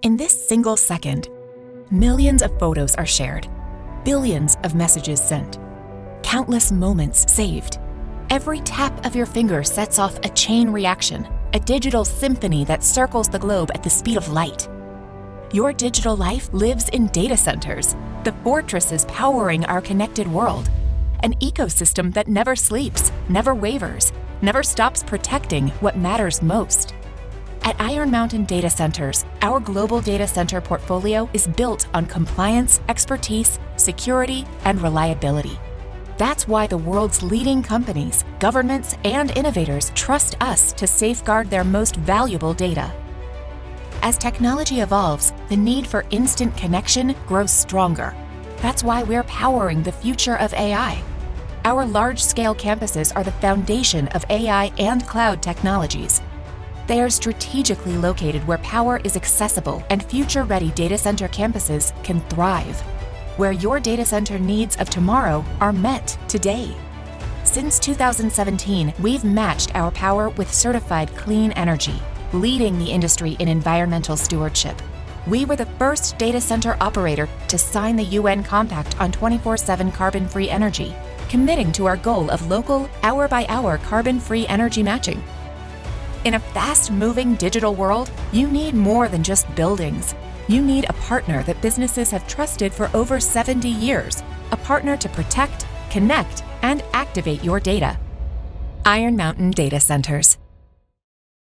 In this single second, millions of photos are shared, billions of messages sent, countless moments saved. Every tap of your finger sets off a chain reaction, a digital symphony that circles the globe at the speed of light. Your digital life lives in data centers, the fortresses powering our connected world, an ecosystem that never sleeps, never wavers, never stops protecting what matters most. At Iron Mountain Data Centers, our global data center portfolio is built on compliance, expertise, security, and reliability. That's why the world's leading companies, governments, and innovators trust us to safeguard their most valuable data. As technology evolves, the need for instant connection grows stronger. That's why we're powering the future of AI. Our large-scale campuses are the foundation of AI and cloud technologies. They are strategically located where power is accessible and future-ready data center campuses can thrive, where your data center needs of tomorrow are met today. Since 2017, we've matched our power with certified clean energy, leading the industry in environmental stewardship. We were the first data center operator to sign the UN Compact on 24/7 carbon-free energy, committing to our goal of local, hour-by-hour carbon-free energy matching. In a fast-moving digital world, you need more than just buildings. You need a partner that businesses have trusted for over 70 years, a partner to protect, connect, and activate your data. Iron Mountain Data Centers.